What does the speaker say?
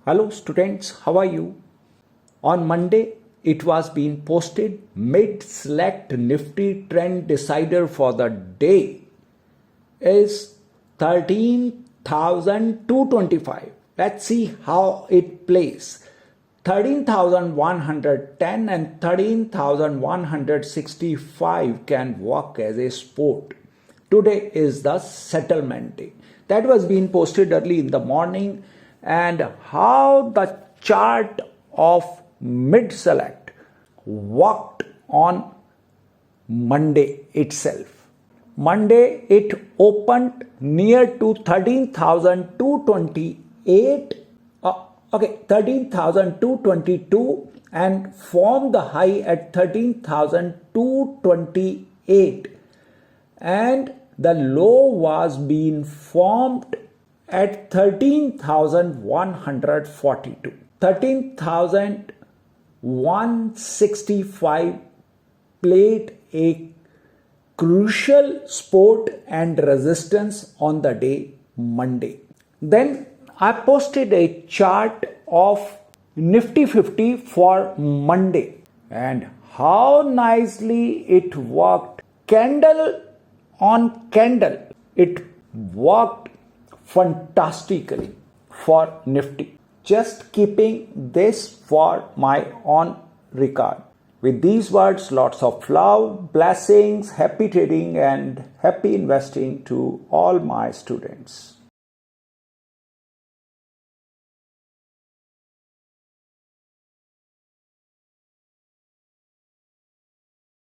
Hello students, how are you? On Monday, it was being posted mid-select Nifty trend decider for the day is 13,225. Let's see how it plays. 13,110 and 13,165 can work as a support. Today is the settlement day. That was being posted early in the morning, and how the chart of mid-select worked on Monday itself. Monday it opened near to 13,228, 13,222 and formed the high at 13,228, and the low was being formed at 13,142. 13,165 played a crucial support and resistance on the day Monday. Then I posted a chart of Nifty 50 for Monday, and how nicely it worked. Candle on candle, it worked fantastically for Nifty. Just keeping this for my own record. With these words, lots of love, blessings, happy trading and happy investing to all my students.